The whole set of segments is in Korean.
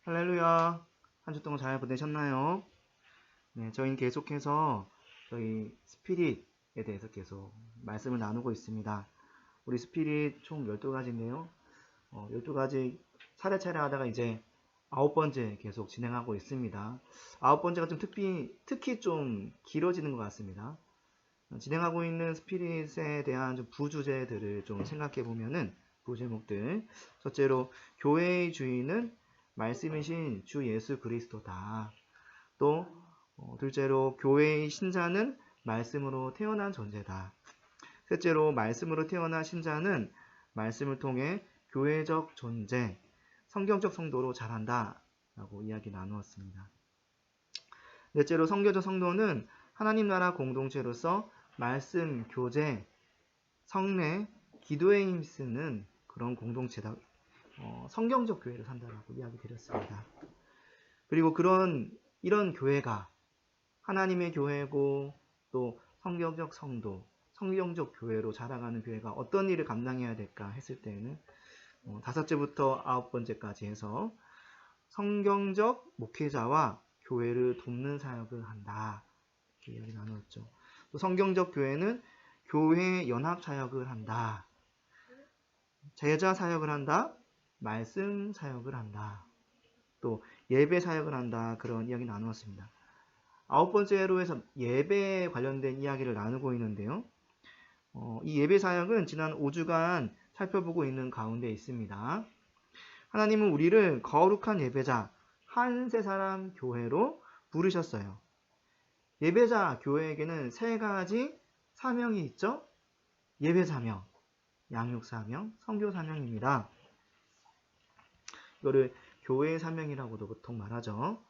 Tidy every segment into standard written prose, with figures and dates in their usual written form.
할렐루야. 한 주 동안 잘 보내셨나요? 네, 저희는 계속해서 저희 스피릿에 대해서 계속 말씀을 나누고 있습니다. 우리 스피릿 총 12가지인데요. 12가지 차례차례 하다가 이제 9번째 계속 진행하고 있습니다. 9번째가 좀 특히 좀 길어지는 것 같습니다. 진행하고 있는 스피릿에 대한 좀 부주제들을 좀 생각해 보면은 부제목들. 첫째로 교회의 주인은 말씀이신 주 예수 그리스도다. 또 둘째로 교회의 신자는 말씀으로 태어난 존재다. 셋째로 말씀으로 태어난 신자는 말씀을 통해 교회적 존재, 성경적 성도로 자란다 라고 이야기 나누었습니다. 넷째로 성교적 성도는 하나님 나라 공동체로서 말씀, 교제, 성례, 기도에 힘쓰는 그런 공동체다. 성경적 교회를 산다라고 이야기 드렸습니다. 그리고 이런 교회가 하나님의 교회고 또 성경적 성도, 성경적 교회로 자라가는 교회가 어떤 일을 감당해야 될까 했을 때에는 5제부터 9번째까지 해서 성경적 목회자와 교회를 돕는 사역을 한다. 이렇게 이야기 나누었죠. 또 성경적 교회는 교회 연합 사역을 한다. 제자 사역을 한다. 말씀 사역을 한다. 또 예배 사역을 한다. 그런 이야기 나누었습니다. 9번째로 해서 예배에 관련된 이야기를 나누고 있는데요. 이 예배 사역은 지난 5주간 살펴보고 있는 가운데 있습니다. 하나님은 우리를 거룩한 예배자, 한세 사람 교회로 부르셨어요. 예배자 교회에게는 3가지 사명이 있죠. 예배 사명, 양육 사명, 선교 사명입니다. 이거를 교회의 사명이라고도 보통 말하죠.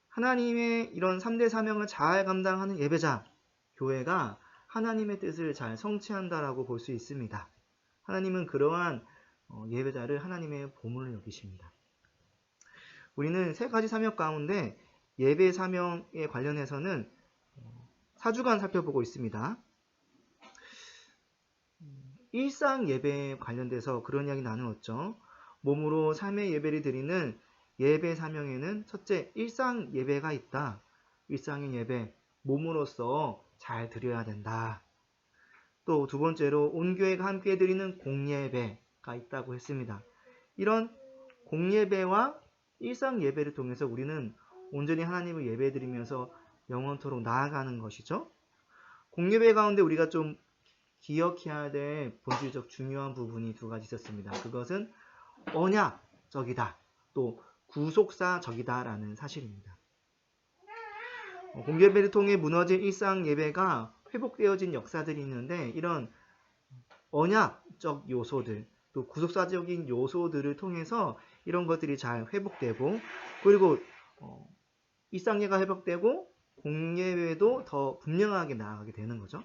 하나님의 이런 3대 사명을 잘 감당하는 예배자, 교회가 하나님의 뜻을 잘 성취한다라고 볼 수 있습니다. 하나님은 그러한 예배자를 하나님의 보물로 여기십니다. 우리는 3가지 사명 가운데 예배 사명에 관련해서는 4주간 살펴보고 있습니다. 일상 예배에 관련돼서 그런 이야기 나누었죠. 몸으로 삶의 예배를 드리는 예배 사명에는 첫째, 일상 예배가 있다. 일상의 예배, 몸으로서 잘 드려야 된다. 또 2번째로 온 교회가 함께 드리는 공예배가 있다고 했습니다. 이런 공예배와 일상 예배를 통해서 우리는 온전히 하나님을 예배드리면서 영원토록 나아가는 것이죠. 공예배 가운데 우리가 좀 기억해야 될 본질적 중요한 부분이 2가지 있었습니다. 그것은 언약적이다. 또 구속사적이다 라는 사실입니다. 공예배를 통해 무너진 일상 예배가 회복되어진 역사들이 있는데 이런 언약적 요소들 또 구속사적인 요소들을 통해서 이런 것들이 잘 회복되고 그리고 일상예가 회복되고 공예배도 더 분명하게 나아가게 되는 거죠.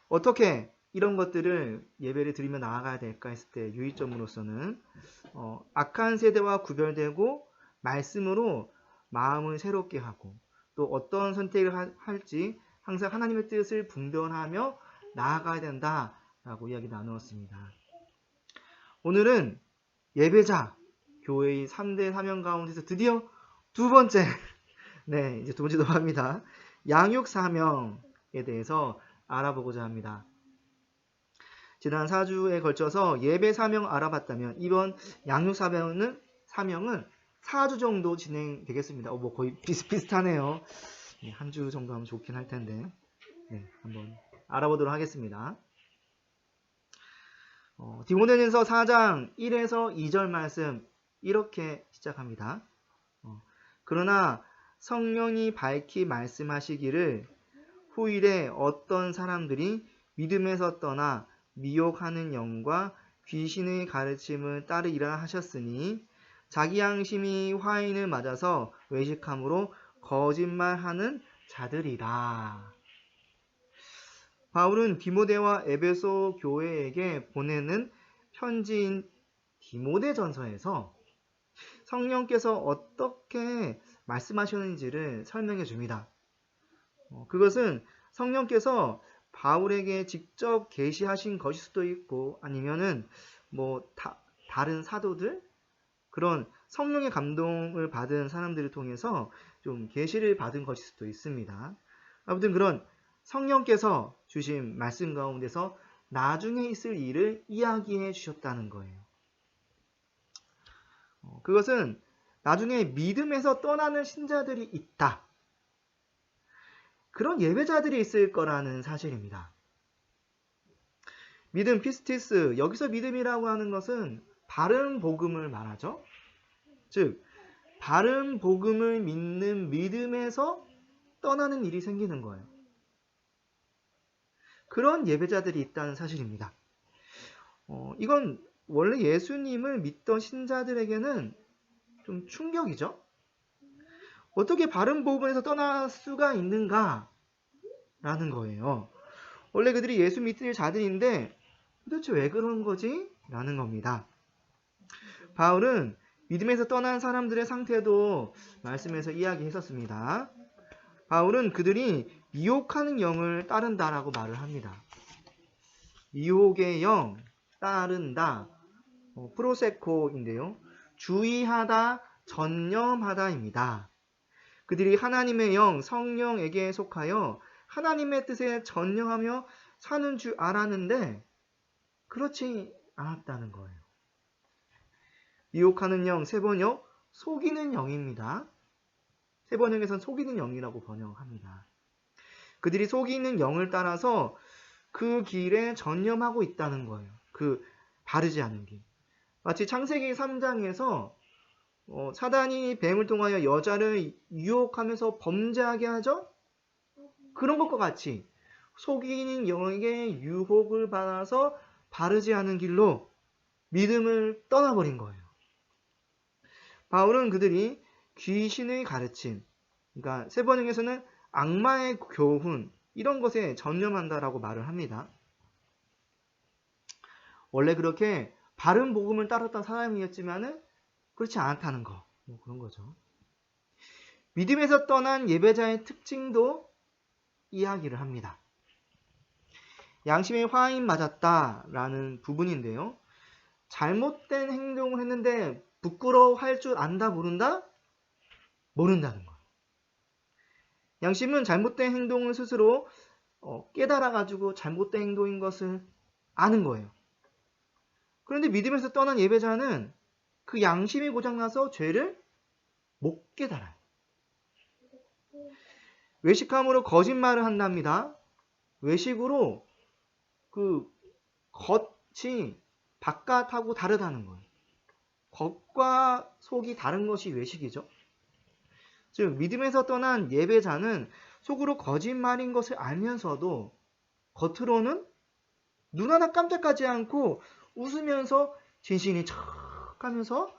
어떻게 이런 것들을 예배를 드리며 나아가야 될까 했을 때 유의점으로서는 악한 세대와 구별되고 말씀으로 마음을 새롭게 하고 또 어떤 선택을 할지 항상 하나님의 뜻을 분별하며 나아가야 된다라고 이야기 나누었습니다. 오늘은 예배자, 교회의 3대 사명 가운데서 드디어 2번째, 네, 이제 2번째 넘어갑니다. 양육 사명에 대해서 알아보고자 합니다. 지난 4주에 걸쳐서 예배 사명 알아봤다면 이번 양육 사명은 4주 정도 진행되겠습니다. 뭐 거의 비슷비슷하네요. 네, 한 주 정도 하면 좋긴 할 텐데 네, 한번 알아보도록 하겠습니다. 디모데전서 4장 1에서 2절 말씀 이렇게 시작합니다. 그러나 성령이 밝히 말씀하시기를 후일에 어떤 사람들이 믿음에서 떠나 미혹하는 영과 귀신의 가르침을 따르리라 하셨으니 자기 양심이 화인을 맞아서 외식함으로 거짓말하는 자들이라. 바울은 디모데와 에베소 교회에게 보내는 편지인 디모데전서에서 성령께서 어떻게 말씀하셨는지를 설명해 줍니다. 그것은 성령께서 바울에게 직접 계시하신 것일 수도 있고 아니면은 다른 사도들 그런 성령의 감동을 받은 사람들을 통해서 좀 계시를 받은 것일 수도 있습니다. 아무튼 그런 성령께서 주신 말씀 가운데서 나중에 있을 일을 이야기해 주셨다는 거예요. 그것은 나중에 믿음에서 떠나는 신자들이 있다. 그런 예배자들이 있을 거라는 사실입니다. 믿음 피스티스, 여기서 믿음이라고 하는 것은 바른 복음을 말하죠. 즉, 바른 복음을 믿는 믿음에서 떠나는 일이 생기는 거예요. 그런 예배자들이 있다는 사실입니다. 이건 원래 예수님을 믿던 신자들에게는 좀 충격이죠. 어떻게 바른 복음에서 떠날 수가 있는가? 라는 거예요. 원래 그들이 예수 믿을 자들인데 도대체 왜 그런 거지? 라는 겁니다. 바울은 믿음에서 떠난 사람들의 상태도 말씀에서 이야기했었습니다. 바울은 그들이 미혹하는 영을 따른다라고 말을 합니다. 미혹의 영, 따른다, 프로세코인데요. 주의하다, 전념하다입니다. 그들이 하나님의 영, 성령에게 속하여 하나님의 뜻에 전념하며 사는 줄 알았는데 그렇지 않았다는 거예요. 미혹하는 영, 세번역, 속이는 영입니다. 세번역에서는 속이는 영이라고 번역합니다. 그들이 속이는 영을 따라서 그 길에 전념하고 있다는 거예요. 그 바르지 않은 길. 마치 창세기 3장에서 사단이 뱀을 통하여 여자를 유혹하면서 범죄하게 하죠? 그런 것과 같이 속이는 영에게 유혹을 받아서 바르지 않은 길로 믿음을 떠나버린 거예요. 바울은 그들이 귀신의 가르침, 그러니까 세번역에서는 악마의 교훈, 이런 것에 전념한다라고 말을 합니다. 원래 그렇게 바른 복음을 따랐던 사람이었지만은 그렇지 않다는 거, 그런 거죠. 믿음에서 떠난 예배자의 특징도 이야기를 합니다. 양심에 화인 맞았다라는 부분인데요. 잘못된 행동을 했는데 부끄러워할 줄 안다 모른다? 모른다는 거예요. 양심은 잘못된 행동을 스스로 깨달아가지고 잘못된 행동인 것을 아는 거예요. 그런데 믿음에서 떠난 예배자는 그 양심이 고장나서 죄를 못 깨달아요. 외식함으로 거짓말을 한답니다. 외식으로 그 겉이 바깥하고 다르다는 거예요. 겉과 속이 다른 것이 외식이죠. 즉 믿음에서 떠난 예배자는 속으로 거짓말인 것을 알면서도 겉으로는 눈 하나 깜짝하지 않고 웃으면서 진실이 척 하면서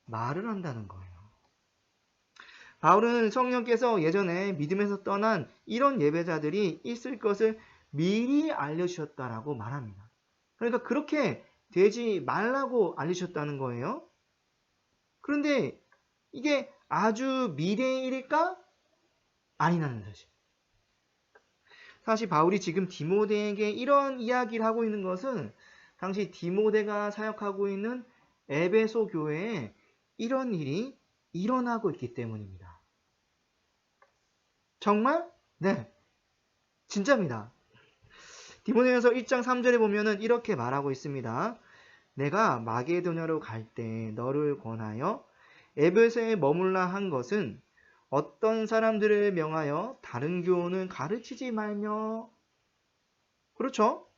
말을 한다는 거예요. 바울은 성령께서 예전에 믿음에서 떠난 이런 예배자들이 있을 것을 미리 알려주셨다라고 말합니다. 그러니까 그렇게 되지 말라고 알려주셨다는 거예요. 그런데 이게 아주 미래의 일일까? 아니라는 사실. 사실 바울이 지금 디모데에게 이런 이야기를 하고 있는 것은 당시 디모데가 사역하고 있는 에베소 교회에 이런 일이 일어나고 있기 때문입니다. 정말? 네. 진짜입니다. 디모데전서 1장 3절에 보면은 이렇게 말하고 있습니다. 내가 마게도냐로 갈 때 너를 권하여 에베소에 머물라 한 것은 어떤 사람들을 명하여 다른 교훈을 가르치지 말며. 그렇죠?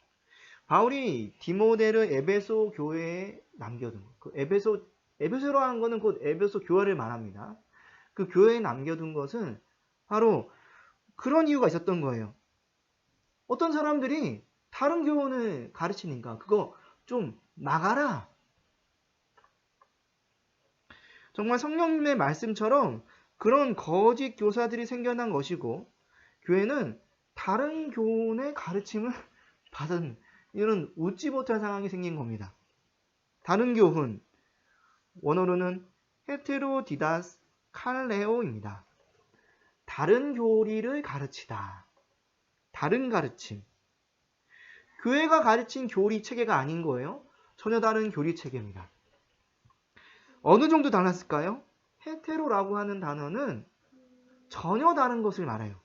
바울이 디모데를 에베소 교회에 남겨둔 것. 그 에베소라는 것은 곧 에베소 교회를 말합니다. 그 교회에 남겨둔 것은 바로 그런 이유가 있었던 거예요. 어떤 사람들이 다른 교훈을 가르치니까 그거 좀 나가라. 정말 성령님의 말씀처럼 그런 거짓 교사들이 생겨난 것이고 교회는 다른 교훈의 가르침을 받은 이런 웃지 못할 상황이 생긴 겁니다. 다른 교훈, 원어로는 헤테로디다스 칼레오입니다. 다른 교리를 가르치다. 다른 가르침. 교회가 가르친 교리 체계가 아닌 거예요. 전혀 다른 교리 체계입니다. 어느 정도 달랐을까요? 헤테로라고 하는 단어는 전혀 다른 것을 말해요.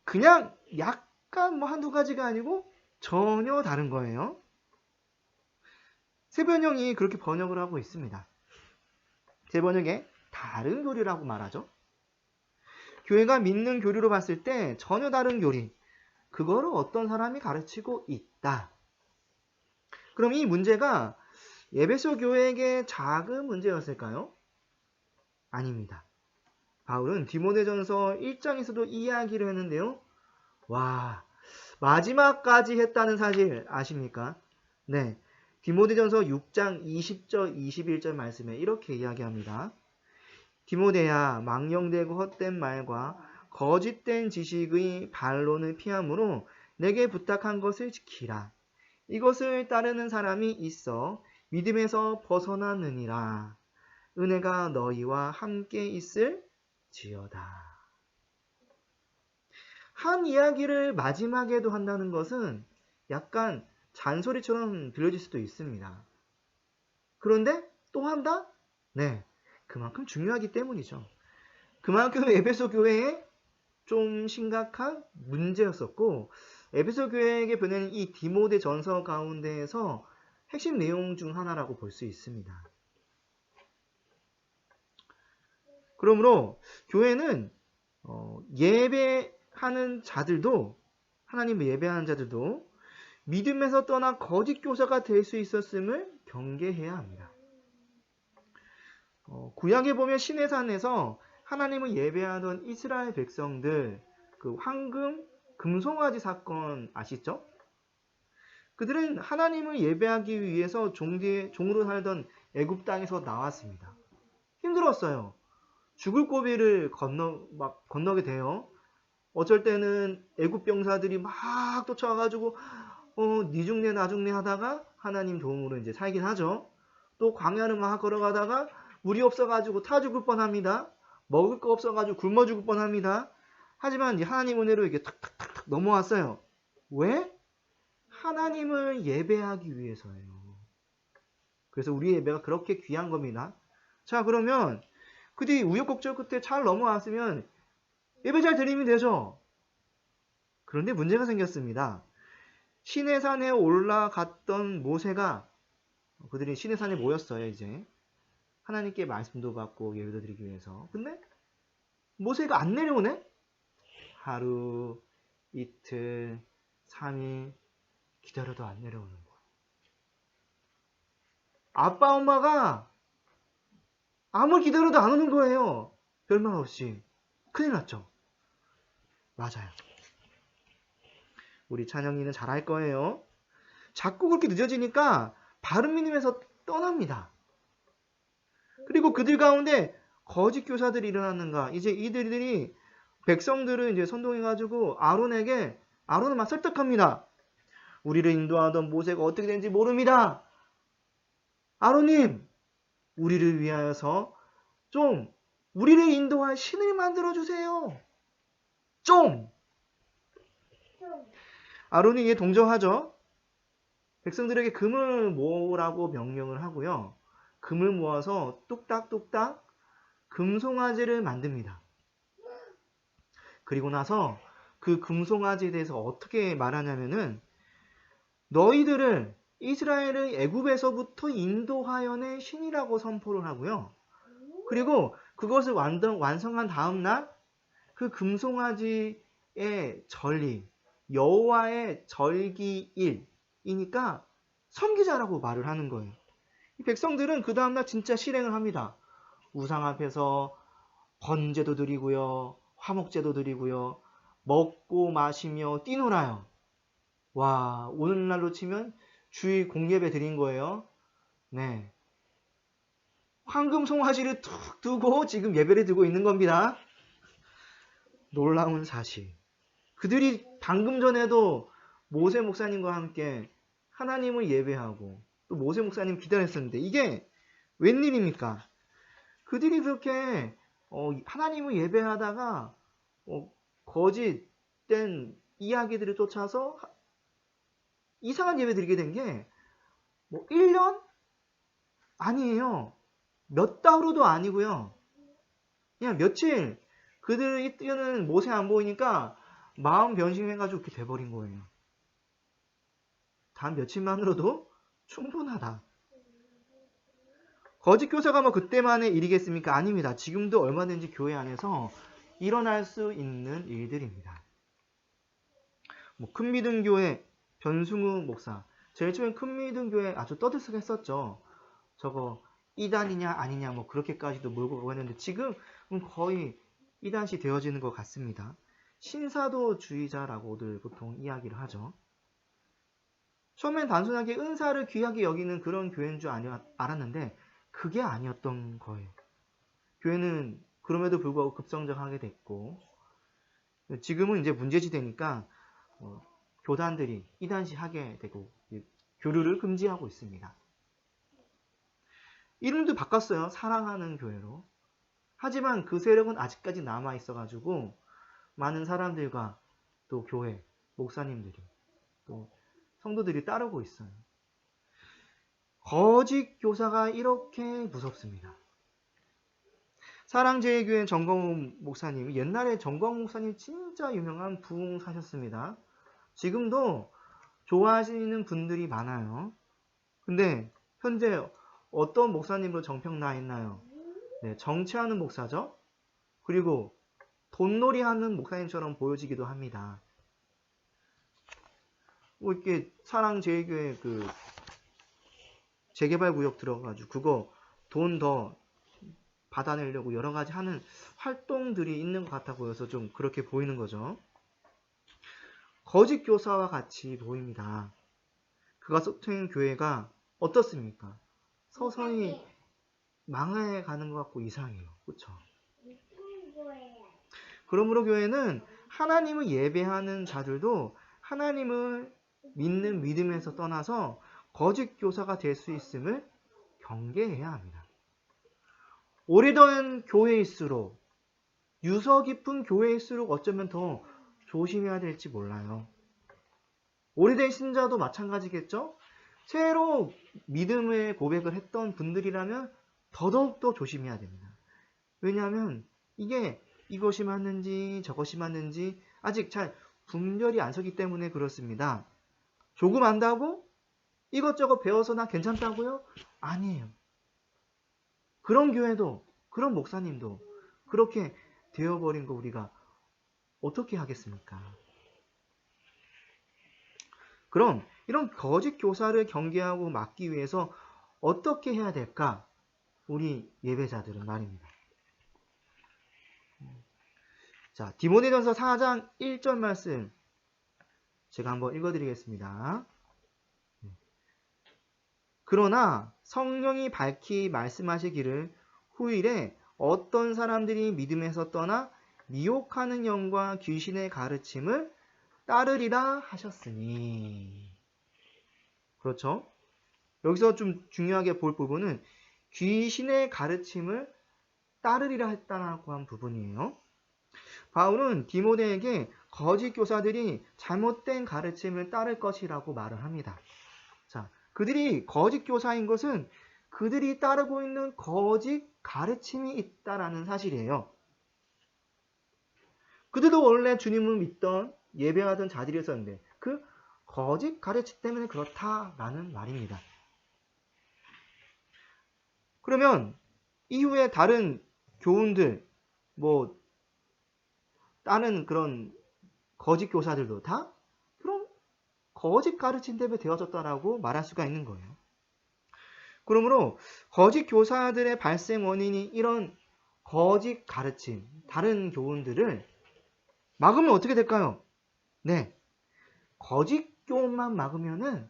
그냥 약간 뭐 한두 가지가 아니고 전혀 다른 거예요. 세번역이 그렇게 번역을 하고 있습니다. 세번역에 다른 교리라고 말하죠. 교회가 믿는 교리로 봤을 때 전혀 다른 교리. 그거를 어떤 사람이 가르치고 있다. 그럼 이 문제가 에베소 교회에게 작은 문제였을까요? 아닙니다. 바울은 디모데전서 1장에서도 이야기를 했는데요. 와, 마지막까지 했다는 사실 아십니까? 네. 디모데전서 6장 20절 21절 말씀에 이렇게 이야기합니다. 디모데야, 망령되고 헛된 말과 거짓된 지식의 반론을 피함으로 내게 부탁한 것을 지키라. 이것을 따르는 사람이 있어 믿음에서 벗어나느니라. 은혜가 너희와 함께 있을지어다. 한 이야기를 마지막에도 한다는 것은 약간 잔소리처럼 들려질 수도 있습니다. 그런데 또 한다? 네, 그만큼 중요하기 때문이죠. 그만큼 에베소 교회에 좀 심각한 문제였었고, 에베소 교회에게 보내는 이 디모데 전서 가운데에서 핵심 내용 중 하나라고 볼 수 있습니다. 그러므로 교회는 예배하는 자들도, 하나님을 예배하는 자들도 믿음에서 떠나 거짓 교사가 될 수 있었음을 경계해야 합니다. 구약에 보면 시내산에서 하나님을 예배하던 이스라엘 백성들, 그 황금 금송아지 사건 아시죠? 그들은 하나님을 예배하기 위해서 종으로 살던 애굽 땅에서 나왔습니다. 힘들었어요. 죽을 고비를 건너게 돼요. 어쩔 때는 애굽 병사들이 막 쫓아와가지고 니 죽네 나 죽네 하다가 하나님 도움으로 이제 살긴 하죠. 또 광야를 막 걸어가다가 물이 없어가지고 타 죽을 뻔합니다. 먹을 거 없어가지고 굶어 죽을 뻔합니다. 하지만 이제 하나님 은혜로 이렇게 탁탁탁탁 넘어왔어요. 왜? 하나님을 예배하기 위해서예요. 그래서 우리 예배가 그렇게 귀한 겁니다. 자, 그러면 그들이 우여곡절 끝에 잘 넘어왔으면 예배 잘 드리면 되죠. 그런데 문제가 생겼습니다. 시내산에 올라갔던 모세가, 그들이 시내산에 모였어요. 이제 하나님께 말씀도 받고 예배도 드리기 위해서. 근데 모세가 안 내려오네? 하루, 이틀, 3일 기다려도 안 내려오는 거예요. 아빠 엄마가 아무리 기다려도 안 오는 거예요. 별말 없이. 큰일 났죠. 맞아요. 우리 찬영이는 잘할 거예요. 자꾸 그렇게 늦어지니까 바른 믿음에서 떠납니다. 그리고 그들 가운데 거짓 교사들이 일어났는가? 이제 이들이 백성들을 이제 선동해가지고 아론을 막 설득합니다. 우리를 인도하던 모세가 어떻게 되는지 모릅니다. 아론님, 우리를 위하여서 좀 우리를 인도할 신을 만들어 주세요. 좀. 아론이 이에 동정하죠. 백성들에게 금을 모으라고 명령을 하고요. 금을 모아서 뚝딱뚝딱 금송아지를 만듭니다. 그리고 나서 그 금송아지에 대해서 어떻게 말하냐면은 너희들을 이스라엘의 애굽에서부터 인도하여낸 신이라고 선포를 하고요. 그리고 그것을 완성한 다음 날 그 금송아지의 절기, 여호와의 절기일이니까 섬기자라고 말을 하는 거예요. 이 백성들은 그 다음날 진짜 실행을 합니다. 우상 앞에서 번제도 드리고요. 화목제도 드리고요. 먹고 마시며 뛰놀아요. 와, 오늘날로 치면 주일 공예배 드린 거예요. 네. 황금 송아지를 툭 두고 지금 예배를 드리고 있는 겁니다. 놀라운 사실. 그들이 방금 전에도 모세 목사님과 함께 하나님을 예배하고 또 모세 목사님 기다렸었는데 이게 웬일입니까? 그들이 그렇게 하나님을 예배하다가 거짓된 이야기들을 쫓아서 이상한 예배 드리게 된 게 1년? 아니에요. 몇 달후도 아니고요. 그냥 며칠 그들이 뛰는 못에 안 보이니까 마음 변심해가지고 그렇게 돼버린 거예요. 단 며칠만으로도 충분하다. 거짓 교사가 뭐 그때만의 일이겠습니까? 아닙니다. 지금도 얼마든지 교회 안에서 일어날 수 있는 일들입니다. 뭐 큰미등교회 변승우 목사. 제일 처음에 큰미등교회 아주 떠들썩했었죠. 저거 이단이냐 아니냐 뭐 그렇게까지도 몰고 가고 했는데 지금은 거의 이단시 되어지는 것 같습니다. 신사도주의자라고들 보통 이야기를 하죠. 처음엔 단순하게 은사를 귀하게 여기는 그런 교회인 줄 알았는데 그게 아니었던 거예요. 교회는 그럼에도 불구하고 급성장하게 됐고 지금은 이제 문제지되니까 교단들이 이단시 하게 되고 교류를 금지하고 있습니다. 이름도 바꿨어요. 사랑하는 교회로. 하지만 그 세력은 아직까지 남아있어가지고 많은 사람들과 또 교회, 목사님들이 또 성도들이 따르고 있어요. 거짓 교사가 이렇게 무섭습니다. 사랑제일교회 정광훈 목사님이 옛날에 정광훈 목사님 진짜 유명한 부흥사셨습니다. 지금도 좋아하시는 분들이 많아요. 근데 현재 어떤 목사님으로 정평 나 있나요? 네, 정치하는 목사죠. 그리고 돈놀이 하는 목사님처럼 보여지기도 합니다. 뭐 이렇게 사랑제일교회 그 재개발 구역 들어가지고 그거 돈 더 받아내려고 여러 가지 하는 활동들이 있는 것 같아 보여서 좀 그렇게 보이는 거죠. 거짓 교사와 같이 보입니다. 그가 속된 교회가 어떻습니까? 서서히 망해가는 것 같고 이상해요. 그렇죠? 그러므로 교회는 하나님을 예배하는 자들도 하나님을 믿는 믿음에서 떠나서 거짓 교사가 될 수 있음을 경계해야 합니다. 오래된 교회일수록 유서 깊은 교회일수록 어쩌면 더 조심해야 될지 몰라요. 오래된 신자도 마찬가지겠죠? 새로 믿음의 고백을 했던 분들이라면 더더욱더 조심해야 됩니다. 왜냐하면 이것이 맞는지 저것이 맞는지 아직 잘 분별이 안 서기 때문에 그렇습니다. 조금 안다고 이것저것 배워서 나 괜찮다고요? 아니에요. 그런 교회도 그런 목사님도 그렇게 되어버린 거 우리가 어떻게 하겠습니까? 그럼 이런 거짓 교사를 경계하고 막기 위해서 어떻게 해야 될까? 우리 예배자들은 말입니다. 자, 디모데전서 4장 1절 말씀 제가 한번 읽어드리겠습니다. 그러나 성령이 밝히 말씀하시기를 후일에 어떤 사람들이 믿음에서 떠나 미혹하는 영과 귀신의 가르침을 따르리라 하셨으니. 그렇죠? 여기서 좀 중요하게 볼 부분은 귀신의 가르침을 따르리라 했다고 한 부분이에요. 바울은 디모데에게 거짓 교사들이 잘못된 가르침을 따를 것이라고 말을 합니다. 자, 그들이 거짓 교사인 것은 그들이 따르고 있는 거짓 가르침이 있다라는 사실이에요. 그들도 원래 주님을 믿던 예배하던 자들이었는데 그 거짓 가르침 때문에 그렇다라는 말입니다. 그러면 이후에 다른 교훈들, 다른 그런 거짓 교사들도 다 그런 거짓 가르침 때문에 되어졌다라고 말할 수가 있는 거예요. 그러므로 거짓 교사들의 발생 원인이 이런 거짓 가르침, 다른 교훈들을 막으면 어떻게 될까요? 네, 거짓 교훈만 막으면은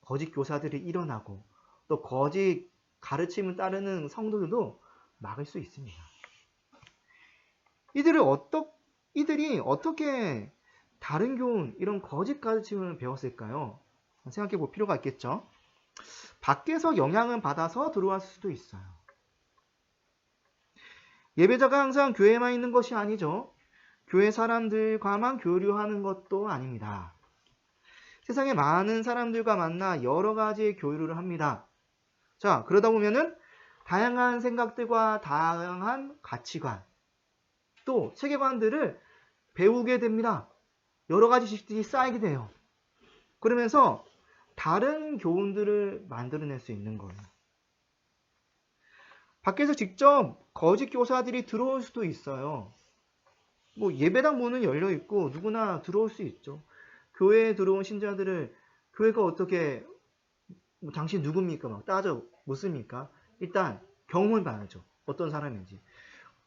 거짓 교사들이 일어나고 또 거짓 가르침을 따르는 성도들도 막을 수 있습니다. 이들이 어떻게 다른 교훈, 이런 거짓 가르침을 배웠을까요? 생각해 볼 필요가 있겠죠. 밖에서 영향을 받아서 들어왔을 수도 있어요. 예배자가 항상 교회에만 있는 것이 아니죠. 교회 사람들과만 교류하는 것도 아닙니다. 세상에 많은 사람들과 만나 여러 가지의 교류를 합니다. 자, 그러다 보면은 다양한 생각들과 다양한 가치관, 또 세계관들을 배우게 됩니다. 여러 가지 지식들이 쌓이게 돼요. 그러면서 다른 교훈들을 만들어낼 수 있는 거예요. 밖에서 직접 거짓 교사들이 들어올 수도 있어요. 뭐 예배당 문은 열려 있고 누구나 들어올 수 있죠. 교회에 들어온 신자들을 교회가 어떻게 뭐 당신 누굽니까? 막 따져 묻습니까? 일단 경험을 봐야죠. 어떤 사람인지.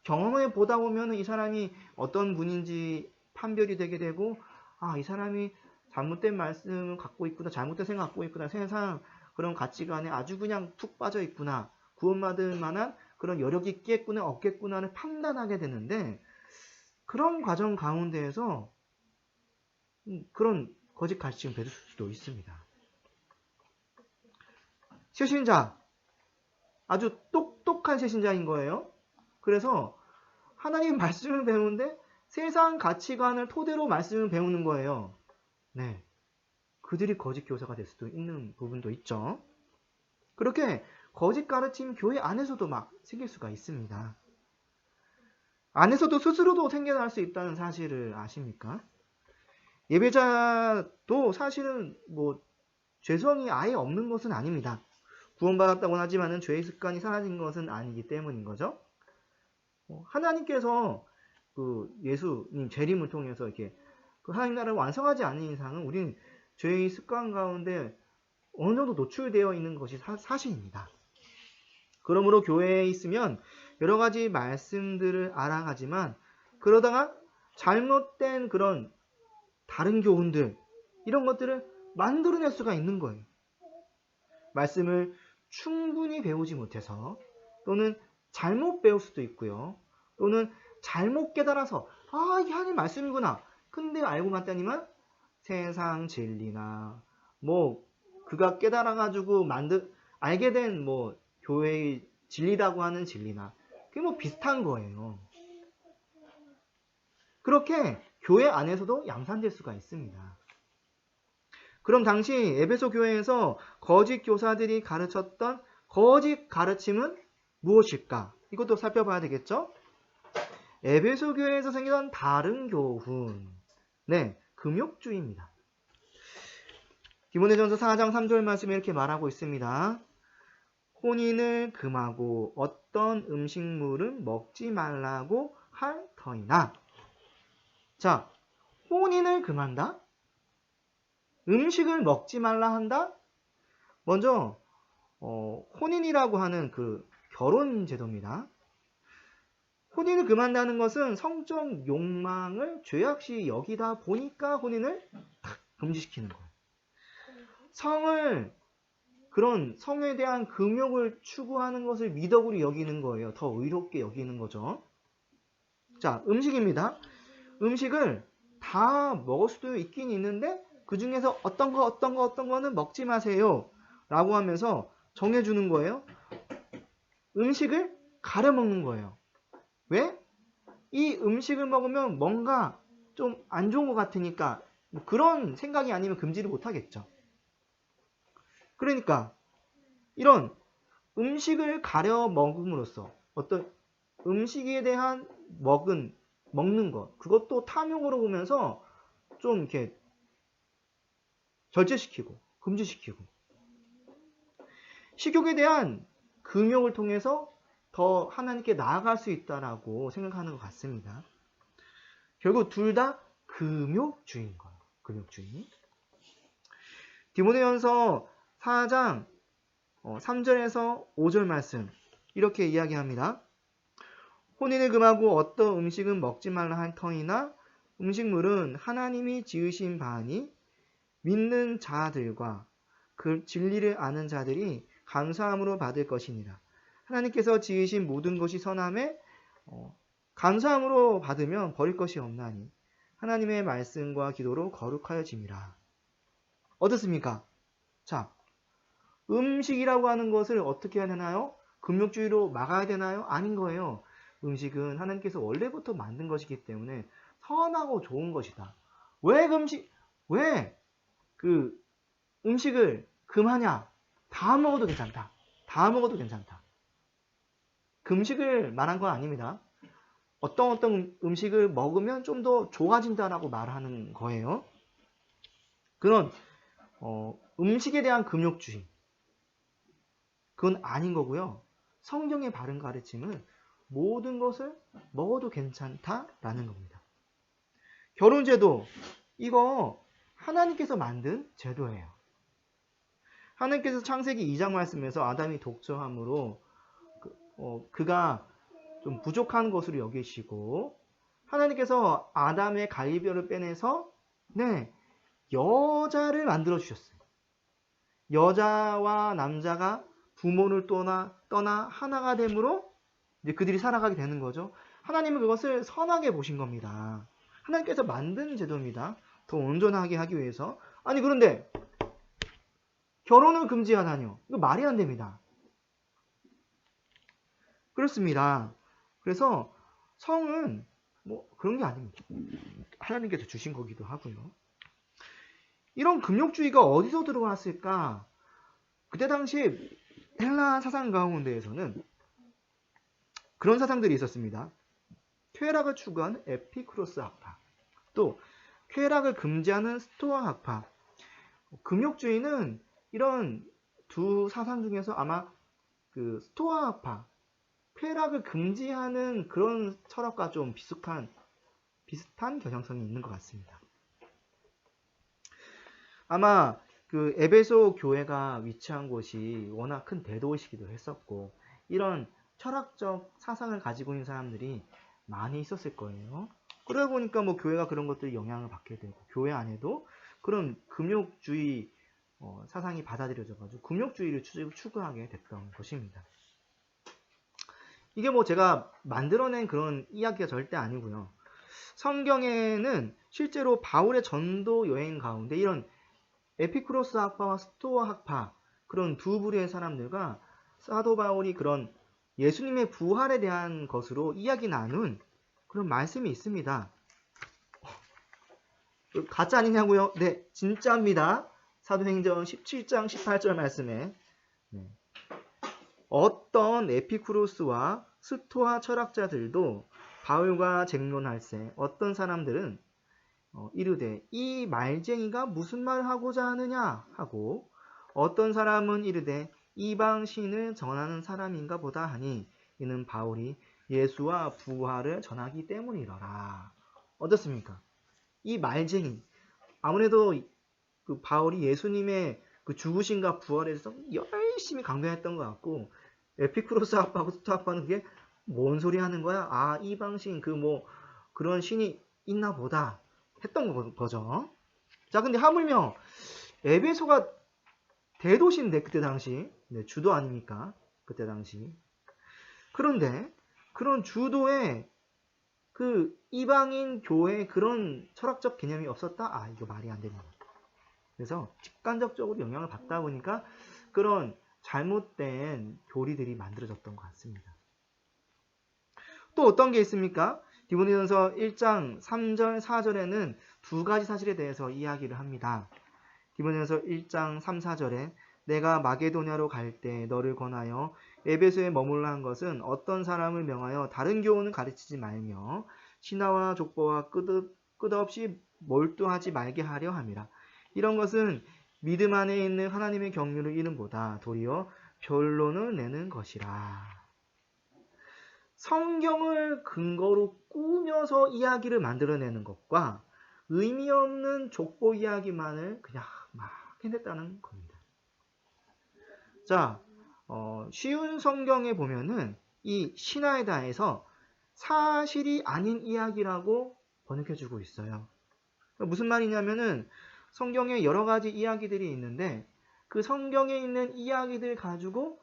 경험을 보다 보면 이 사람이 어떤 분인지 판별이 되게 되고, 아, 이 사람이 잘못된 말씀을 갖고 있구나, 잘못된 생각 갖고 있구나, 세상 그런 가치관에 아주 그냥 푹 빠져 있구나, 구원받을 만한 그런 여력이 있겠구나, 없겠구나를 판단하게 되는데, 그런 과정 가운데에서 그런 거짓 가르침을 배울 수도 있습니다. 새신자, 아주 똑똑한 새신자인 거예요. 그래서 하나님 말씀을 배우는데 세상 가치관을 토대로 말씀을 배우는 거예요. 네, 그들이 거짓 교사가 될 수도 있는 부분도 있죠. 그렇게 거짓 가르침 교회 안에서도 막 생길 수가 있습니다. 안에서도 스스로도 생겨날 수 있다는 사실을 아십니까? 예배자도 사실은 뭐 죄성이 아예 없는 것은 아닙니다. 구원받았다고는 하지만은 죄의 습관이 사라진 것은 아니기 때문인 거죠. 하나님께서 그 예수님 재림을 통해서 이렇게 그 하나님 나라를 완성하지 않는 이상은 우리는 죄의 습관 가운데 어느 정도 노출되어 있는 것이 사실입니다. 그러므로 교회에 있으면 여러 가지 말씀들을 알아가지만 그러다가 잘못된 그런 다른 교훈들 이런 것들을 만들어낼 수가 있는 거예요. 말씀을 충분히 배우지 못해서 또는 잘못 배울 수도 있고요. 또는 잘못 깨달아서 아, 이게 하나님 말씀이구나. 근데 알고 봤더니만 세상 진리나 뭐 그가 깨달아가지고 알게 된 뭐 교회의 진리라고 하는 진리나 그게 뭐 비슷한 거예요. 그렇게 교회 안에서도 양산될 수가 있습니다. 그럼 당시 에베소 교회에서 거짓 교사들이 가르쳤던 거짓 가르침은 무엇일까? 이것도 살펴봐야 되겠죠? 에베소 교회에서 생기던 다른 교훈. 네, 금욕주의입니다. 디모데전서 4장 3절 말씀에 이렇게 말하고 있습니다. 혼인을 금하고 어떤 음식물은 먹지 말라고 할 터이나. 자, 혼인을 금한다? 음식을 먹지 말라 한다? 먼저 혼인이라고 하는 그 결혼 제도입니다. 혼인을 금한다는 것은 성적 욕망을 죄악시 여기다 보니까 혼인을 금지시키는 거예요. 그런 성에 대한 금욕을 추구하는 것을 미덕으로 여기는 거예요. 더 의롭게 여기는 거죠. 자, 음식입니다. 음식을 다 먹을 수도 있긴 있는데 그 중에서 어떤 거는 먹지 마세요 라고 하면서 정해주는 거예요. 음식을 가려 먹는 거예요. 왜? 이 음식을 먹으면 뭔가 좀 안 좋은 것 같으니까 뭐 그런 생각이 아니면 금지를 못 하겠죠. 그러니까 이런 음식을 가려 먹음으로써 어떤 음식에 대한 먹는 것 그것도 탐욕으로 보면서 좀 이렇게 절제시키고 금지시키고 식욕에 대한 금욕을 통해서 더 하나님께 나아갈 수 있다라고 생각하는 것 같습니다. 결국 둘 다 금욕주의인 거예요. 금욕주의. 디모데전서 4장 3절에서 5절 말씀 이렇게 이야기합니다. 혼인을 금하고 어떤 음식은 먹지 말라 할 터이나 음식물은 하나님이 지으신 바니 믿는 자들과 그 진리를 아는 자들이 감사함으로 받을 것이니라. 하나님께서 지으신 모든 것이 선함에 감사함으로 받으면 버릴 것이 없나니 하나님의 말씀과 기도로 거룩하여짐이라. 어떻습니까? 자, 음식이라고 하는 것을 어떻게 해야 되나요? 금욕주의로 막아야 되나요? 아닌 거예요. 음식은 하나님께서 원래부터 만든 것이기 때문에 선하고 좋은 것이다. 왜 그 음식을 금하냐? 다 먹어도 괜찮다. 다 먹어도 괜찮다. 금식을 말한 건 아닙니다. 어떤 음식을 먹으면 좀 더 좋아진다라고 말하는 거예요. 그런 음식에 대한 금욕주의, 그건 아닌 거고요. 성경의 바른 가르침은 모든 것을 먹어도 괜찮다라는 겁니다. 결혼제도, 이거 하나님께서 만든 제도예요. 하나님께서 창세기 2장 말씀에서 아담이 독점함으로 그가 좀 부족한 것으로 여기시고, 하나님께서 아담의 갈비뼈를 빼내서 여자를 만들어 주셨어요. 여자와 남자가 부모를 떠나 하나가 됨으로 이제 그들이 살아가게 되는 거죠. 하나님은 그것을 선하게 보신 겁니다. 하나님께서 만든 제도입니다. 더 온전하게 하기 위해서. 아니 그런데 결혼을 금지하다니요. 이거 말이 안 됩니다. 그렇습니다. 그래서 성은 뭐 그런 게 아닙니다. 하나님께서 주신 거기도 하고요. 이런 금욕주의가 어디서 들어왔을까? 그때 당시 헬라 사상 가운데에서는 그런 사상들이 있었습니다. 쾌락을 추구하는 에피쿠로스 학파, 또 쾌락을 금지하는 스토아 학파. 금욕주의는 이런 두 사상 중에서 아마 그 스토아 학파, 쾌락을 금지하는 그런 철학과 좀 비슷한 경향성이 있는 것 같습니다. 아마 그 에베소 교회가 위치한 곳이 워낙 큰 대도시기도 했었고, 이런 철학적 사상을 가지고 있는 사람들이 많이 있었을 거예요. 그러다 보니까 뭐 교회가 그런 것들이 영향을 받게 되고, 교회 안에도 그런 금욕주의 사상이 받아들여져가지고 금욕주의를 추구하게 됐던 것입니다. 이게 뭐 제가 만들어낸 그런 이야기가 절대 아니고요. 성경에는 실제로 바울의 전도 여행 가운데 이런 에피쿠로스 학파와 스토아 학파, 그런 두 부류의 사람들과 사도 바울이 그런 예수님의 부활에 대한 것으로 이야기 나눈 그런 말씀이 있습니다. 가짜 아니냐고요? 네, 진짜입니다. 사도행전 17장 18절 말씀에 어떤 에피쿠로스와 스토아 철학자들도 바울과 쟁론할세 어떤 사람들은 이르되 이 말쟁이가 무슨 말을 하고자 하느냐 하고, 어떤 사람은 이르되 이방신을 전하는 사람인가 보다 하니 이는 바울이 예수와 부활을 전하기 때문이더라. 어떻습니까? 이 말쟁이, 아무래도 그 바울이 예수님의 그 죽으심과 부활에 대해서 열심히 강변했던 것 같고, 에피쿠로스 학파하고 스토아 학파는 그게 뭔 소리 하는 거야? 아, 이방신 그 뭐 그런 신이 있나 보다 했던 거죠. 자, 근데 하물며 에베소가 대도시인데 그때 당시 주도 아닙니까? 그때 당시. 그런데 그런 주도에 그 이방인 교회에 그런 철학적 개념이 없었다? 아, 이거 말이 안 됩니다. 그래서 직간접적으로 영향을 받다 보니까 그런 잘못된 교리들이 만들어졌던 것 같습니다. 또 어떤 게 있습니까? 디모데전서 1장 3절 4절에는 두 가지 사실에 대해서 이야기를 합니다. 디모데전서 1장 3, 4절에 내가 마게도냐로 갈 때 너를 권하여 에베소에 머물라 한 것은 어떤 사람을 명하여 다른 교훈을 가르치지 말며 신하와 족보와 끝없이 몰두하지 말게 하려 함이라. 이런 것은 믿음 안에 있는 하나님의 경륜을 잃음보다 도리어 변론을 내는 것이라. 성경을 근거로 꾸며서 이야기를 만들어내는 것과 의미 없는 족보 이야기만을 그냥 막 해냈다는 겁니다. 자, 쉬운 성경에 보면은 이 신하에다에서 사실이 아닌 이야기라고 번역해주고 있어요. 무슨 말이냐면은 성경에 여러 가지 이야기들이 있는데 그 성경에 있는 이야기들 가지고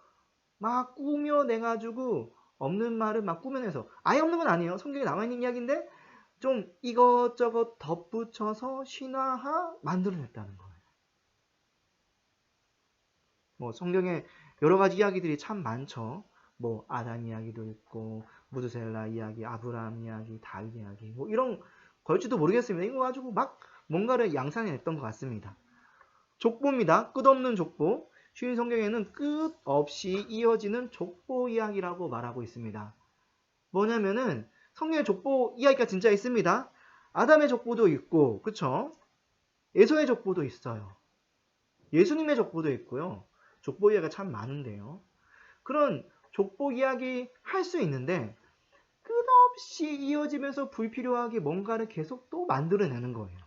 막 꾸며내가지고 없는 말을 막 꾸며내서, 아예 없는 건 아니에요. 성경에 남아있는 이야기인데 좀 이것저것 덧붙여서 신화화 만들어냈다는 거예요. 뭐 성경에 여러 가지 이야기들이 참 많죠. 뭐 아담 이야기도 있고 무드셀라 이야기, 아브라함 이야기, 다윗 이야기, 뭐 이런 걸지도 모르겠습니다. 이거 가지고 막 뭔가를 양산해냈던 것 같습니다. 족보입니다. 끝없는 족보. 신약 성경에는 끝없이 이어지는 족보 이야기라고 말하고 있습니다. 뭐냐면은 성경에 족보 이야기가 진짜 있습니다. 아담의 족보도 있고, 그쵸? 에서의 족보도 있어요. 예수님의 족보도 있고요. 족보 이야기가 참 많은데요. 그런 족보 이야기 할 수 있는데 끝없이 이어지면서 불필요하게 뭔가를 계속 또 만들어내는 거예요.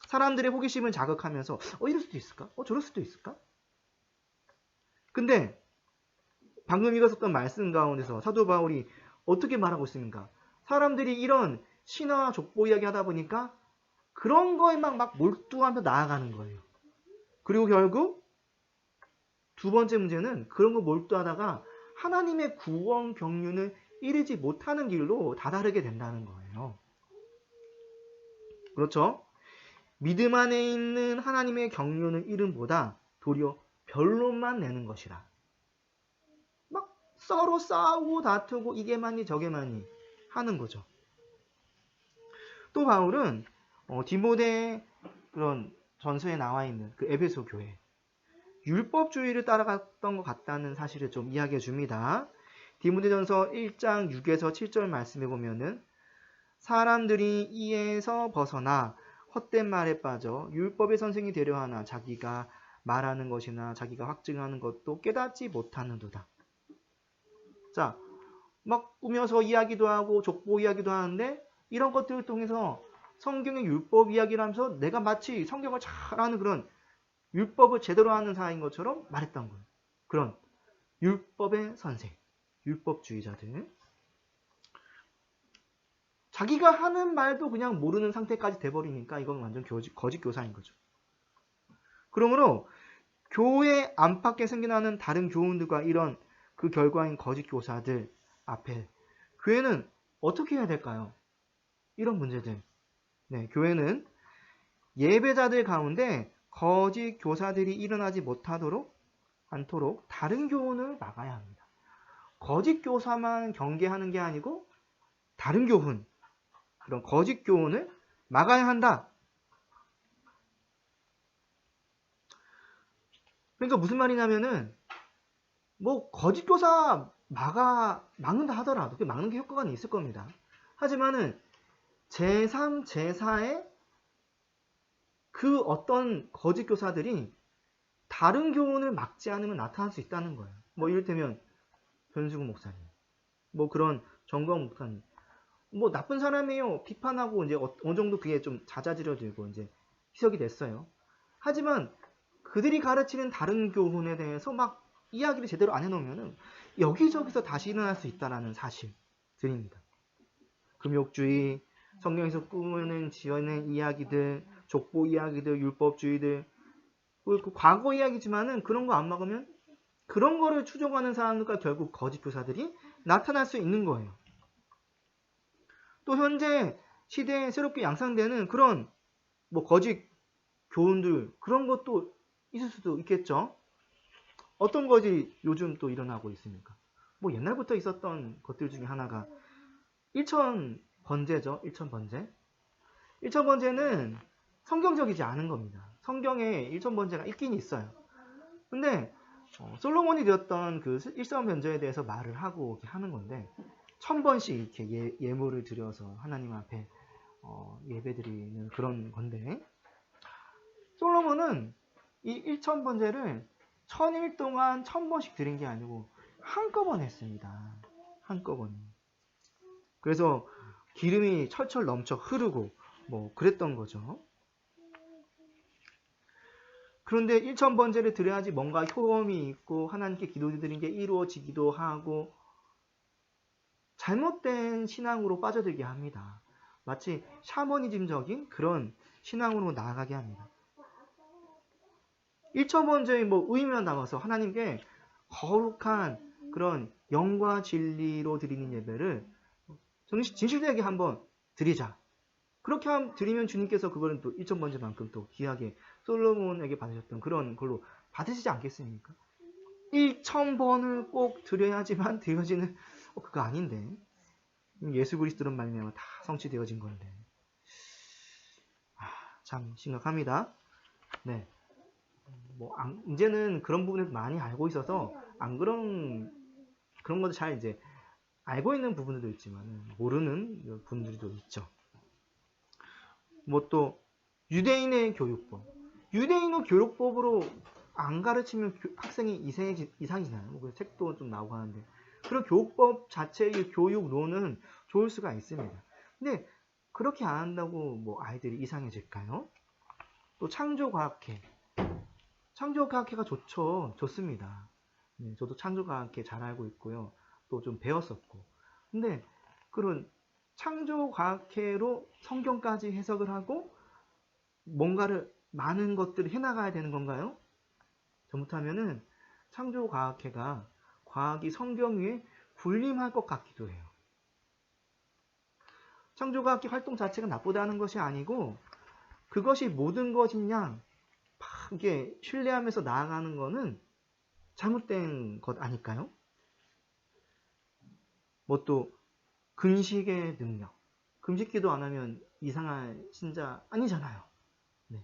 사람들의 호기심을 자극하면서 이럴 수도 있을까? 저럴 수도 있을까? 근데 방금 읽었었던 말씀 가운데서 사도 바울이 어떻게 말하고 있습니까? 사람들이 이런 신화 족보 이야기 하다 보니까 그런 거에 막 몰두하면서 나아가는 거예요. 그리고 결국 두 번째 문제는 그런 거 몰두하다가 하나님의 구원 경륜을 이르지 못하는 길로 다다르게 된다는 거예요. 그렇죠? 믿음 안에 있는 하나님의 경륜을 이름보다 도리어 변론만 내는 것이라. 막 서로 싸우고 다투고 이게 맞니 저게 맞니 하는 거죠. 또 바울은 디모데 그런 전서에 나와 있는 그 에베소 교회 율법주의를 따라갔던 것 같다는 사실을 좀 이야기해 줍니다. 디모데전서 1장 6에서 7절 말씀해 보면은 사람들이 이에서 벗어나 헛된 말에 빠져 율법의 선생이 되려 하나 자기가 말하는 것이나 자기가 확증하는 것도 깨닫지 못하는도다. 자, 막 꾸며서 이야기도 하고 족보 이야기도 하는데 이런 것들을 통해서 성경의 율법 이야기를 하면서 내가 마치 성경을 잘 아는 그런 율법을 제대로 하는 사람인 것처럼 말했던 거예요. 그런 율법의 선생, 율법주의자들. 자기가 하는 말도 그냥 모르는 상태까지 돼버리니까 이건 완전 거짓 교사인 거죠. 그러므로 교회 안팎에 생겨나는 다른 교훈들과 이런 그 결과인 거짓 교사들 앞에 교회는 어떻게 해야 될까요? 이런 문제들. 네, 교회는 예배자들 가운데 거짓 교사들이 일어나지 못하도록 않도록 다른 교훈을 막아야 합니다. 거짓 교사만 경계하는 게 아니고 다른 교훈, 그런 거짓 교훈을 막아야 한다. 그러니까 무슨 말이냐면은 뭐 거짓 교사 막는다 하더라도 그게 막는 게 효과가 있을 겁니다. 하지만은 제3, 제4의 그 어떤 거짓 교사들이 다른 교훈을 막지 않으면 나타날 수 있다는 거예요. 뭐 이를테면 변수구 목사님, 뭐 그런 정광 목사님, 뭐 나쁜 사람이에요. 비판하고 이제 어느 정도 그게 좀 잦아들어지고 이제 희석이 됐어요. 하지만 그들이 가르치는 다른 교훈에 대해서 막 이야기를 제대로 안 해놓으면은 여기저기서 다시 일어날 수 있다는 사실들입니다. 금욕주의, 성경에서 꾸며낸 지어낸 이야기들, 족보 이야기들, 율법주의들, 그 과거 이야기지만은 그런 거 안 막으면 그런 거를 추종하는 사람들과 결국 거짓 교사들이 나타날 수 있는 거예요. 또 현재 시대에 새롭게 양상되는 그런 뭐 거짓 교훈들 그런 것도 있을 수도 있겠죠. 어떤 것이 요즘 또 일어나고 있습니까? 뭐 옛날부터 있었던 것들 중에 하나가 일천번제죠. 일천번제. 일천번제는 성경적이지 않은 겁니다. 성경에 일천번제가 있긴 있어요. 근데 솔로몬이 드렸던 그 일천번제에 대해서 말을 하고 이렇게 하는 건데 1000번씩 이렇게 예물을 드려서 하나님 앞에 예배드리는 그런 건데 솔로몬은 이 일천번제를 1000일 동안 1000번씩 드린 게 아니고 한꺼번에 했습니다. 한꺼번에. 그래서 기름이 철철 넘쳐 흐르고 뭐 그랬던 거죠. 그런데 1000번제를 드려야지 뭔가 효험이 있고 하나님께 기도드린 게 이루어지기도 하고 잘못된 신앙으로 빠져들게 합니다. 마치 샤머니즘적인 그런 신앙으로 나아가게 합니다. 1000번제의 뭐 의미만 담아서 하나님께 거룩한 그런 영과 진리로 드리는 예배를 진실되게 한번 드리자. 그렇게 드리면 주님께서 그거는 또 1000번제만큼 또 귀하게 솔로몬에게 받으셨던 그런 걸로 받으시지 않겠습니까? 1000번을 꼭 드려야지만 되어지는 그거 아닌데 예수 그리스도는 말미암아 다 성취되어진 건데 참 심각합니다. 네. 이제는 그런 부분에서 많이 알고 있어서 안 그런 것도 잘 이제 알고 있는 부분들도 있지만 모르는 분들도 있죠. 뭐 또 유대인의 교육법. 유대인의 교육법으로 안 가르치면 학생이 이상해지나요? 뭐 책도 좀 나오고 하는데 그런 교육법 자체의 교육론은 좋을 수가 있습니다. 근데 그렇게 안 한다고 뭐 아이들이 이상해질까요? 또 창조과학회. 창조과학회가 좋습니다. 네, 저도 창조과학회 잘 알고 있고요. 또 좀 배웠었고. 근데 그런 창조과학회로 성경까지 해석을 하고 뭔가를 많은 것들을 해나가야 되는 건가요? 잘못하면은 창조과학회가 과학이 성경 위에 군림할 것 같기도 해요. 창조과학회 활동 자체가 나쁘다는 것이 아니고 그것이 모든 것이냐 이게 신뢰하면서 나아가는 거는 잘못된 것 아닐까요? 뭐 또 금식의 능력. 금식기도 안 하면 이상한 신자 아니잖아요. 네.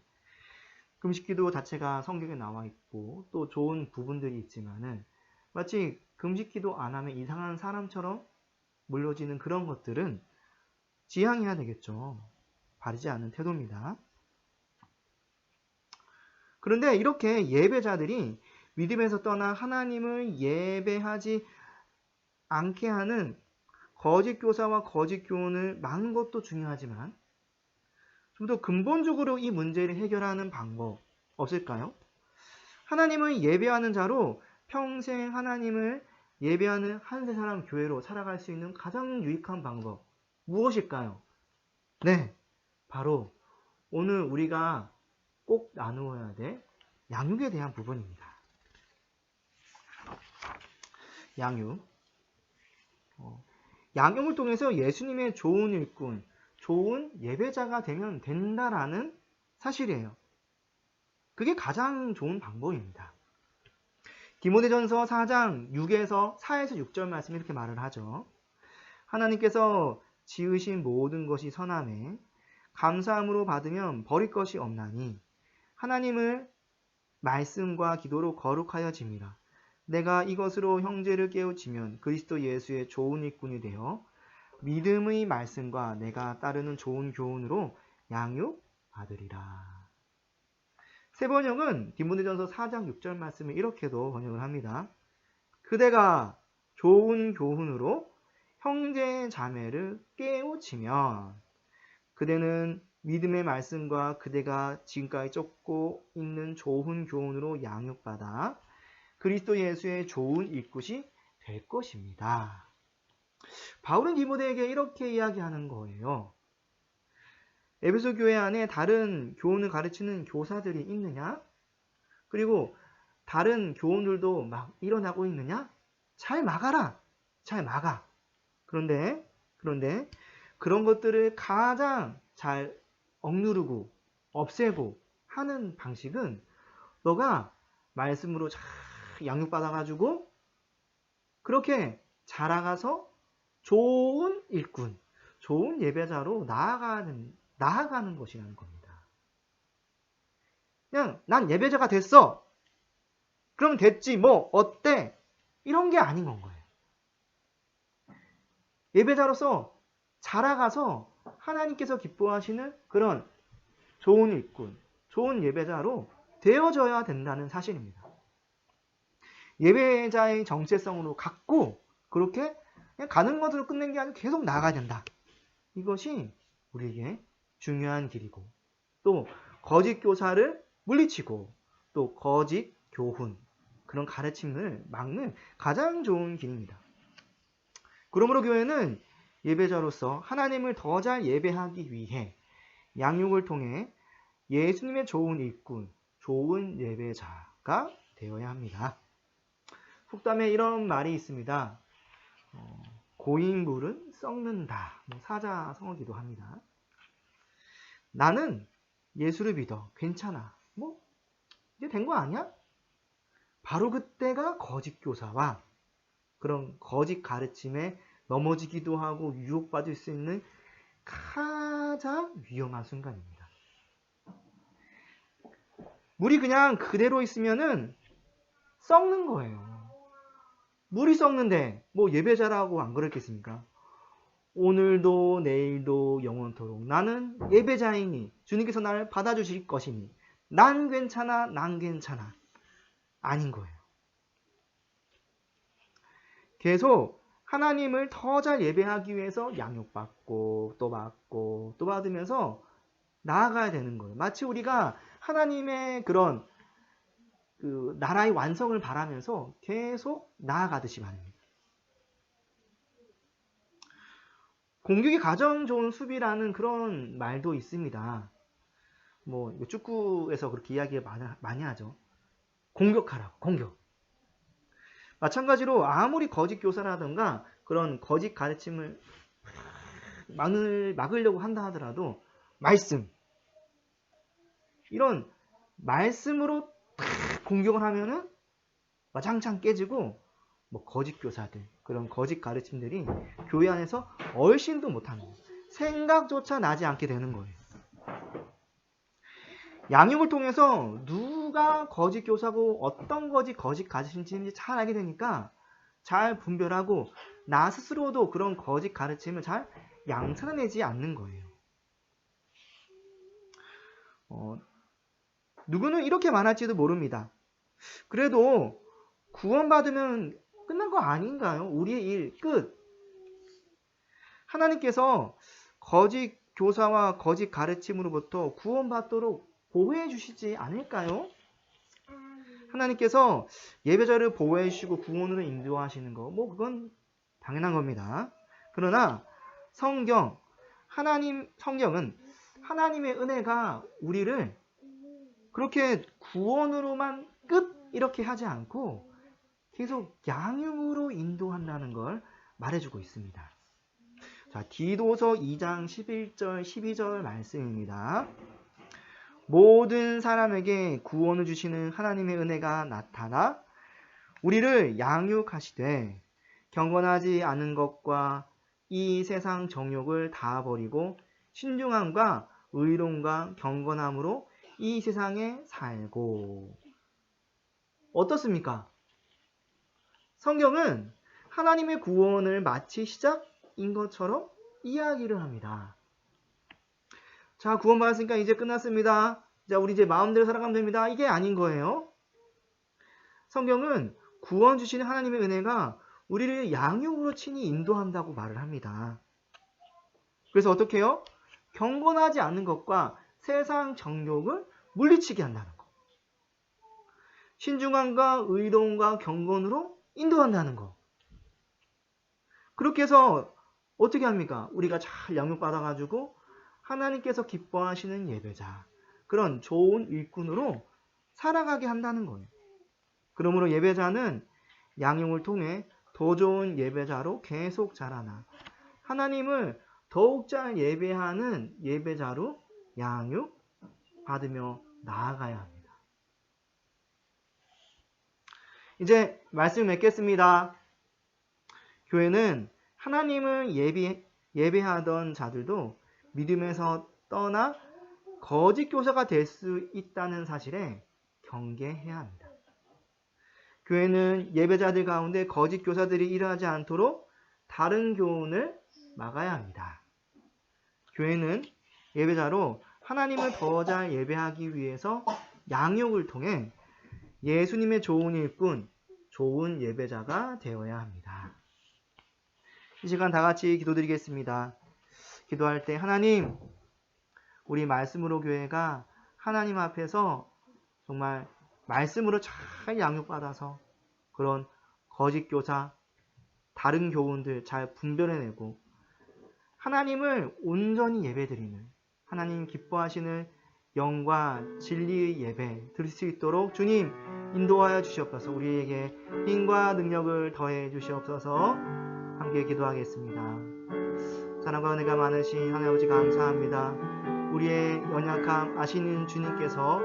금식기도 자체가 성경에 나와 있고 또 좋은 부분들이 있지만은 마치 금식기도 안 하면 이상한 사람처럼 물려지는 그런 것들은 지양해야 되겠죠. 바르지 않은 태도입니다. 그런데 이렇게 예배자들이 믿음에서 떠나 하나님을 예배하지 않게 하는 거짓 교사와 거짓 교훈을 막는 것도 중요하지만 좀 더 근본적으로 이 문제를 해결하는 방법 없을까요? 하나님을 예배하는 자로 평생 하나님을 예배하는 한세 사람 교회로 살아갈 수 있는 가장 유익한 방법 무엇일까요? 네, 바로 오늘 우리가 꼭 나누어야 될 양육에 대한 부분입니다. 양육. 양육을 통해서 예수님의 좋은 일꾼, 좋은 예배자가 되면 된다라는 사실이에요. 그게 가장 좋은 방법입니다. 디모데전서 4장 6에서 4에서 6절 말씀 이렇게 말을 하죠. 하나님께서 지으신 모든 것이 선하매 감사함으로 받으면 버릴 것이 없나니 하나님을 말씀과 기도로 거룩하여 짐이라. 내가 이것으로 형제를 깨우치면 그리스도 예수의 좋은 일꾼이 되어 믿음의 말씀과 내가 따르는 좋은 교훈으로 양육받으리라. 세 번역은 디모데전서 4장 6절 말씀을 이렇게도 번역을 합니다. 그대가 좋은 교훈으로 형제 자매를 깨우치면 그대는 믿음의 말씀과 그대가 지금까지 쫓고 있는 좋은 교훈으로 양육받아 그리스도 예수의 좋은 일꾼이 될 것입니다. 바울은 디모데에게 이렇게 이야기하는 거예요. 에베소 교회 안에 다른 교훈을 가르치는 교사들이 있느냐? 그리고 다른 교훈들도 막 일어나고 있느냐? 잘 막아라. 잘 막아. 그런데 그런 것들을 가장 잘 억누르고 없애고 하는 방식은 너가 말씀으로 잘 양육받아가지고 그렇게 자라가서 좋은 일꾼, 좋은 예배자로 나아가는 것이라는 겁니다. 그냥 난 예배자가 됐어. 그럼 됐지 뭐 어때? 이런 게 아닌 건 거예요. 예배자로서 자라가서 하나님께서 기뻐하시는 그런 좋은 일꾼, 좋은 예배자로 되어져야 된다는 사실입니다. 예배자의 정체성으로 갖고 그렇게 그냥 가는 것으로 끝낸 게 아니고 계속 나아가야 된다. 이것이 우리에게 중요한 길이고 또 거짓 교사를 물리치고 또 거짓 교훈 그런 가르침을 막는 가장 좋은 길입니다. 그러므로 교회는 예배자로서 하나님을 더 잘 예배하기 위해 양육을 통해 예수님의 좋은 일꾼, 좋은 예배자가 되어야 합니다. 속담에 이런 말이 있습니다. 고인물은 썩는다. 사자성어기도 합니다. 나는 예수를 믿어. 괜찮아. 이제 된 거 아니야? 바로 그때가 거짓 교사와 그런 거짓 가르침에 넘어지기도 하고 유혹받을 수 있는 가장 위험한 순간입니다. 물이 그냥 그대로 있으면은 썩는 거예요. 물이 썩는데 뭐 예배자라고 안 그랬겠습니까? 오늘도 내일도 영원토록 나는 예배자이니 주님께서 나를 받아주실 것이니 난 괜찮아, 난 괜찮아. 아닌 거예요. 계속 하나님을 더 잘 예배하기 위해서 양육받고 또 받고 또 받으면서 나아가야 되는 거예요. 마치 우리가 하나님의 그런 그 나라의 완성을 바라면서 계속 나아가듯이 말입니다. 공격이 가장 좋은 수비라는 그런 말도 있습니다. 뭐 축구에서 그렇게 이야기 많이 하죠. 공격하라고, 공격. 마찬가지로 아무리 거짓 교사라든가 그런 거짓 가르침을 막으려고 한다 하더라도 말씀, 이런 말씀으로 공격을 하면은 와장창 깨지고 뭐 거짓 교사들, 그런 거짓 가르침들이 교회 안에서 얼씬도 못하는 거예요. 생각조차 나지 않게 되는 거예요. 양육을 통해서 누가 거짓 교사고 어떤 거짓 가르침인지 잘 알게 되니까 잘 분별하고 나 스스로도 그런 거짓 가르침을 잘 양산해내지 않는 거예요. 누구는 이렇게 말할지도 모릅니다. 그래도 구원받으면 끝난 거 아닌가요? 우리의 일 끝. 하나님께서 거짓 교사와 거짓 가르침으로부터 구원받도록 보호해 주시지 않을까요? 하나님께서 예배자를 보호해 주시고 구원으로 인도하시는 거, 뭐 그건 당연한 겁니다. 그러나 성경은 하나님의 은혜가 우리를 그렇게 구원으로만 끝 이렇게 하지 않고 계속 양육으로 인도한다는 걸 말해주고 있습니다. 자, 디도서 2장 11절 12절 말씀입니다. 모든 사람에게 구원을 주시는 하나님의 은혜가 나타나 우리를 양육하시되 경건하지 않은 것과 이 세상 정욕을 다 버리고 신중함과 의로움과 경건함으로 이 세상에 살고. 어떻습니까? 성경은 하나님의 구원을 마치 시작인 것처럼 이야기를 합니다. 자, 구원받았으니까 이제 끝났습니다. 자, 우리 이제 마음대로 살아가면 됩니다. 이게 아닌 거예요. 성경은 구원 주시는 하나님의 은혜가 우리를 양육으로 친히 인도한다고 말을 합니다. 그래서 어떻게 해요? 경건하지 않는 것과 세상 정욕을 물리치게 한다는 것. 신중함과 의로움과 경건으로 인도한다는 것. 그렇게 해서 어떻게 합니까? 우리가 잘 양육받아가지고 하나님께서 기뻐하시는 예배자, 그런 좋은 일꾼으로 살아가게 한다는 거예요. 그러므로 예배자는 양육을 통해 더 좋은 예배자로 계속 자라나 하나님을 더욱 잘 예배하는 예배자로 양육받으며 나아가야 합니다. 이제 말씀 맺겠습니다. 교회는 하나님을 예배하던 자들도 믿음에서 떠나 거짓 교사가 될 수 있다는 사실에 경계해야 합니다. 교회는 예배자들 가운데 거짓 교사들이 일어나지 않도록 다른 교훈을 막아야 합니다. 교회는 예배자로 하나님을 더 잘 예배하기 위해서 양육을 통해 예수님의 좋은 일꾼, 좋은 예배자가 되어야 합니다. 이 시간 다 같이 기도드리겠습니다. 기도할 때 하나님, 우리 말씀으로 교회가 하나님 앞에서 정말 말씀으로 잘 양육받아서 그런 거짓 교사, 다른 교훈들 잘 분별해내고 하나님을 온전히 예배드리는, 하나님 기뻐하시는 영과 진리의 예배 드릴 수 있도록 주님 인도하여 주시옵소서. 우리에게 힘과 능력을 더해 주시옵소서. 함께 기도하겠습니다. 사랑과 은혜가 많으신 하나님 아버지 감사합니다. 우리의 연약함 아시는 주님께서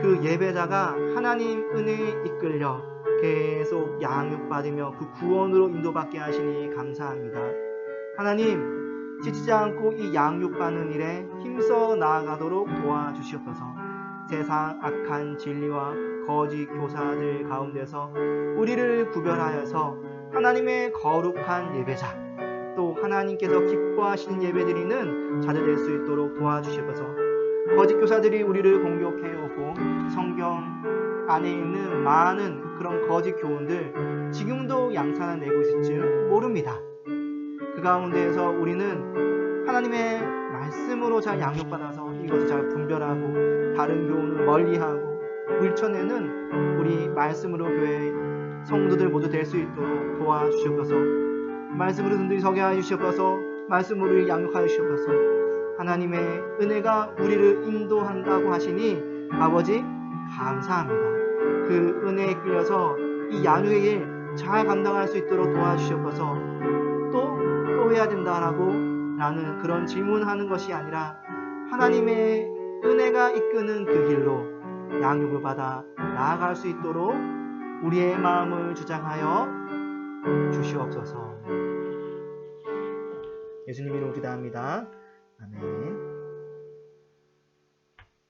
그 예배자가 하나님 은혜에 이끌려 계속 양육받으며 그 구원으로 인도받게 하시니 감사합니다. 하나님, 지치지 않고 이 양육받는 일에 힘써 나아가도록 도와주시옵소서. 세상 악한 진리와 거짓 교사들 가운데서 우리를 구별하여서 하나님의 거룩한 예배자, 또 하나님께서 기뻐하시는 예배드리는 자들 될 수 있도록 도와주시옵소서. 거짓 교사들이 우리를 공격해 오고 성경 안에 있는 많은 그런 거짓 교훈들 지금도 양산해내고 있을지 모릅니다. 그 가운데에서 우리는 하나님의 말씀으로 잘 양육받아서 이것을 잘 분별하고 다른 교훈을 멀리하고 물쳐내는 우리 말씀으로 교회 성도들 모두 될 수 있도록 도와주시옵소서. 말씀으로 든든히 서게 하여 주시옵소서. 말씀으로 양육하여 주시옵소서. 하나님의 은혜가 우리를 인도한다고 하시니 아버지 감사합니다. 그 은혜에 끌려서 이 양육의 일 잘 감당할 수 있도록 도와주시옵소서. 또 해야 된다라고 라는 그런 질문하는 것이 아니라 하나님의 은혜가 이끄는 그 길로 양육을 받아 나아갈 수 있도록 우리의 마음을 주장하여 주시옵소서. 예수님 이름으로 기도합니다. 아멘.